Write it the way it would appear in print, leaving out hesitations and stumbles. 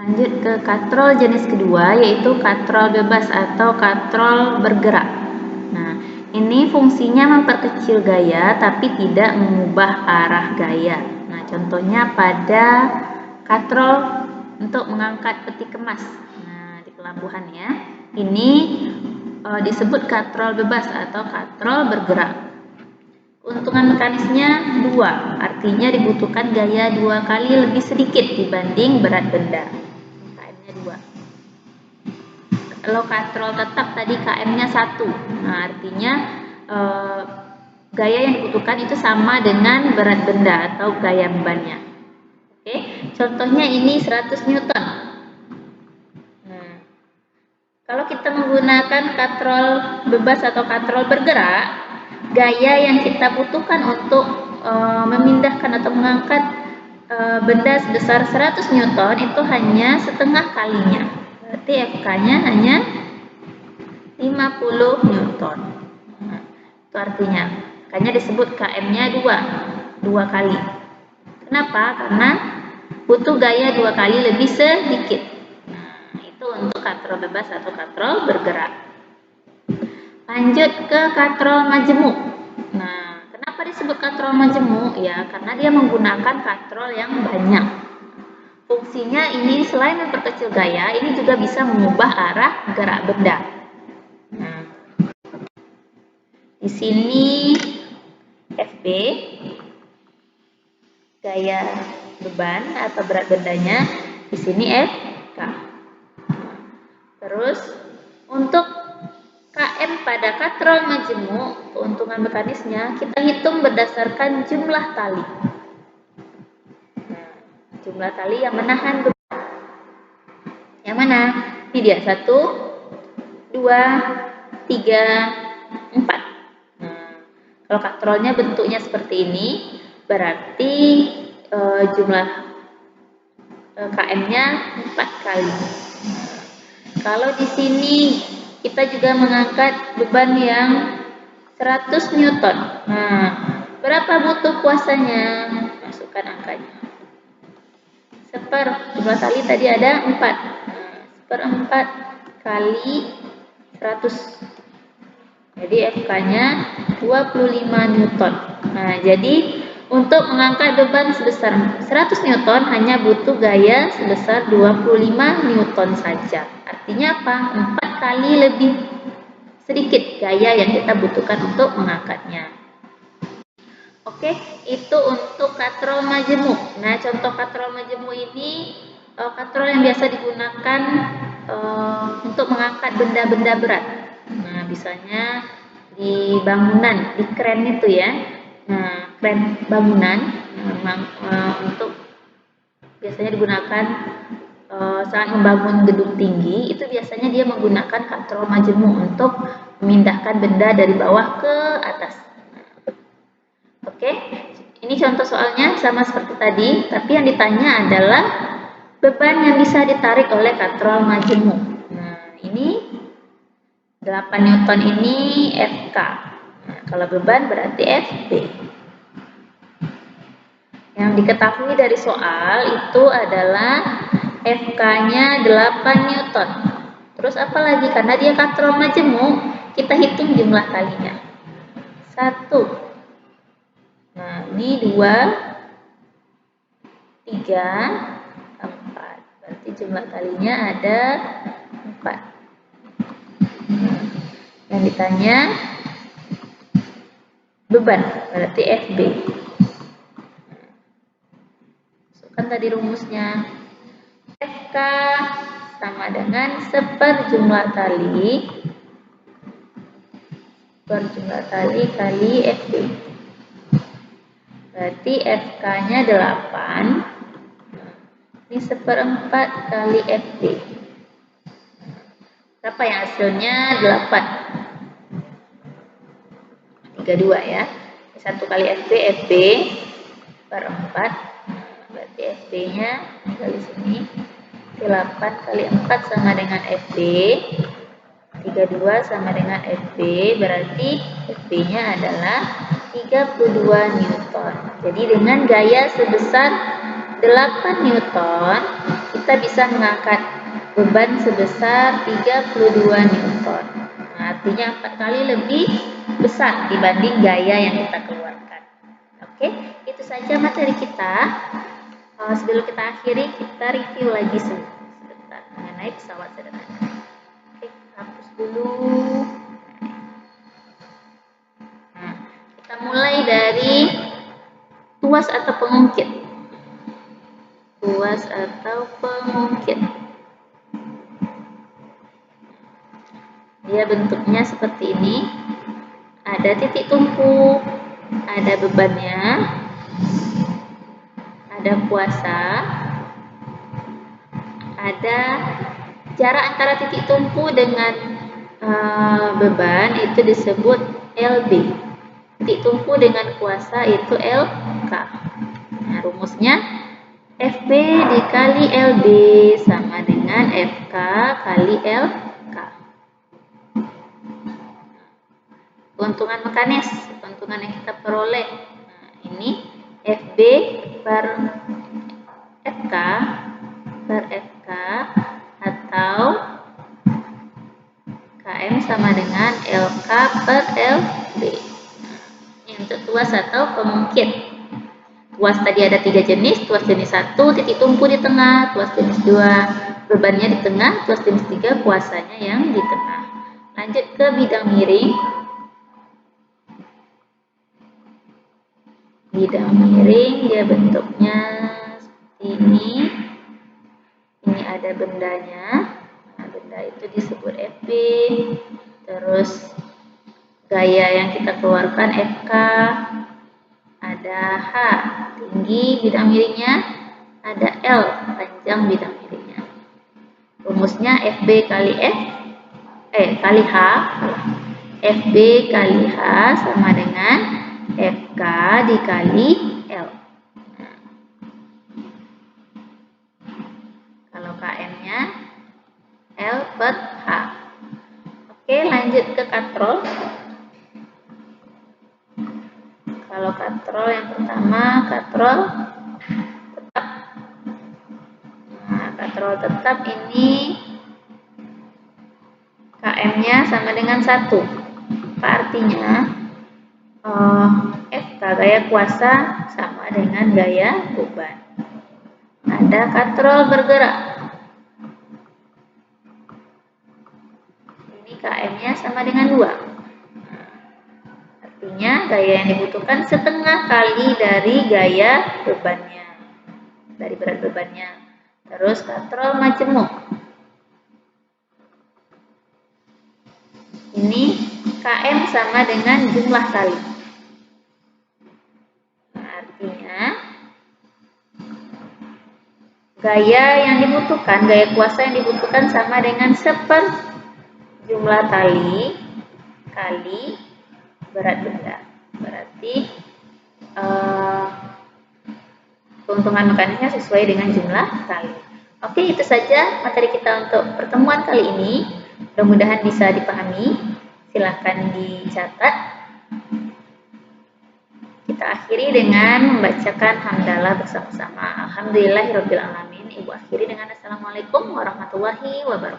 Lanjut ke katrol jenis kedua, yaitu katrol bebas atau katrol bergerak. Nah, ini fungsinya memperkecil gaya tapi tidak mengubah arah gaya. Nah, contohnya pada katrol untuk mengangkat peti kemas. Nah, di pelabuhan ya. Ini disebut katrol bebas atau katrol bergerak. Keuntungan mekanisnya 2, artinya dibutuhkan gaya 2 kali lebih sedikit dibanding berat benda. KM-nya 2. Kalau katrol tetap tadi KM-nya 1. Nah, artinya gaya yang dibutuhkan itu sama dengan berat benda atau gaya bebannya. Oke, contohnya ini 100 Newton. Nah, kalau kita menggunakan katrol bebas atau katrol bergerak, gaya yang kita butuhkan untuk memindahkan atau mengangkat benda sebesar 100 Newton itu hanya setengah kalinya. Berarti FK-nya hanya 50 Newton. Nah, itu artinya. Makanya disebut KM-nya 2 kali. Kenapa? Karena butuh gaya 2 kali lebih sedikit. Nah, itu untuk katrol bebas atau katrol bergerak. Lanjut ke katrol majemuk. Nah, kenapa disebut katrol majemuk? Ya, karena dia menggunakan katrol yang banyak. Fungsinya ini selain memperkecil gaya, ini juga bisa mengubah arah gerak benda. Nah, di sini FB, gaya beban atau berat bendanya, di sini FK. Terus untuk KM pada katrol majemuk, keuntungan mekanisnya kita hitung berdasarkan jumlah tali. Nah, jumlah tali yang menahan beban. Yang mana? Ini dia 1, 2, 3, 4. Nah, kalau katrolnya bentuknya seperti ini, berarti jumlah KM-nya 4 kali. Nah, kalau di sini kita juga mengangkat beban yang 100 Newton. Nah, berapa butuh kuasanya? Masukkan angkanya. Jumlah tali tadi ada 4. Nah, 1/4 kali 100. Jadi FK-nya 25 Newton. Nah, jadi untuk mengangkat beban sebesar 100 Newton hanya butuh gaya sebesar 25 Newton saja. Artinya apa? 4 kali lebih sedikit gaya yang kita butuhkan untuk mengangkatnya. Oke, itu untuk katrol majemuk. Nah, contoh katrol majemuk ini katrol yang biasa digunakan untuk mengangkat benda-benda berat. Nah, misalnya di bangunan, di kren itu ya. Nah, kren bangunan untuk biasanya digunakan saat membangun gedung tinggi, itu biasanya dia menggunakan katrol majemuk untuk memindahkan benda dari bawah ke atas. Oke, ini contoh soalnya sama seperti tadi, tapi yang ditanya adalah beban yang bisa ditarik oleh katrol majemuk. Nah, ini 8 Newton ini FK. Nah, kalau beban berarti FB. Yang diketahui dari soal itu adalah FK-nya 8 Newton. Terus apa lagi? Karena dia katrol majemuk, kita hitung jumlah talinya. 1. Nah, ini 2, 3, 4. Berarti jumlah talinya ada 4. Yang ditanya beban, berarti FB. Masukkan tadi rumusnya. FK sama dengan seperjumlah tali per jumlah tali kali FB. Berarti FK-nya 8. Ini 1/4 kali FB. Berapa yang hasilnya? 8. 32 ya. 1 kali FB, FB per 4. Berarti FB-nya kali sini. 8 kali 4 sama dengan FB. 32 sama dengan FB. Berarti FB-nya adalah 32 Newton. Jadi dengan gaya sebesar 8 Newton, kita bisa mengangkat beban sebesar 32 Newton. Nah, artinya 4 kali lebih besar dibanding gaya yang kita keluarkan. Oke, itu saja materi kita. Sebelum kita akhiri, kita review lagi sebentar mengenai pesawat sederhana. Oke, hapus dulu. Nah, kita mulai dari tuas atau pengungkit. Tuas atau pengungkit. Dia bentuknya seperti ini. Ada titik tumpu, ada bebannya, ada kuasa, ada jarak antara titik tumpu dengan beban itu disebut LB. Titik tumpu dengan kuasa itu LK. Nah, rumusnya FB dikali LB sama dengan FK kali LK. Keuntungan mekanis, keuntungan yang kita peroleh. Nah, ini FB per FK atau KM sama dengan LK per LB. Ini untuk tuas atau pengungkit. Tuas tadi ada 3 jenis, tuas jenis 1 titik tumpu di tengah, tuas jenis 2 bebannya di tengah, tuas jenis 3 kuasanya yang di tengah. Lanjut ke bidang miring. Bidang miring dia bentuknya seperti ini. Ini ada bendanya. Nah, benda itu disebut FB. Terus gaya yang kita keluarkan FK. Ada H, tinggi bidang miringnya. Ada L, panjang bidang miringnya. Rumusnya FB kali kali H. FB kali H sama dengan FK dikali L. Nah, kalau KM-nya L per H. Oke, lanjut ke katrol. Kalau katrol yang pertama, katrol tetap. Nah, katrol tetap ini KM-nya sama dengan 1. Apa artinya? FK gaya kuasa sama dengan gaya beban. Ada katrol bergerak. Ini KM-nya sama dengan 2. Artinya gaya yang dibutuhkan setengah kali dari gaya bebannya. Dari berat bebannya. Terus katrol majemuk. Ini KM sama dengan jumlah kali. Artinya gaya yang dibutuhkan, gaya kuasa yang dibutuhkan sama dengan seper jumlah kali berat benda. Berarti keuntungan mekanisnya sesuai dengan jumlah kali. Oke, itu saja materi kita untuk pertemuan kali ini. Mudah-mudahan bisa dipahami. Silakan dicatat. Kita akhiri dengan membacakan hamdalah bersama-sama. Alhamdulillahirabbil alamin. Ibu akhiri dengan assalamualaikum warahmatullahi wabarakatuh.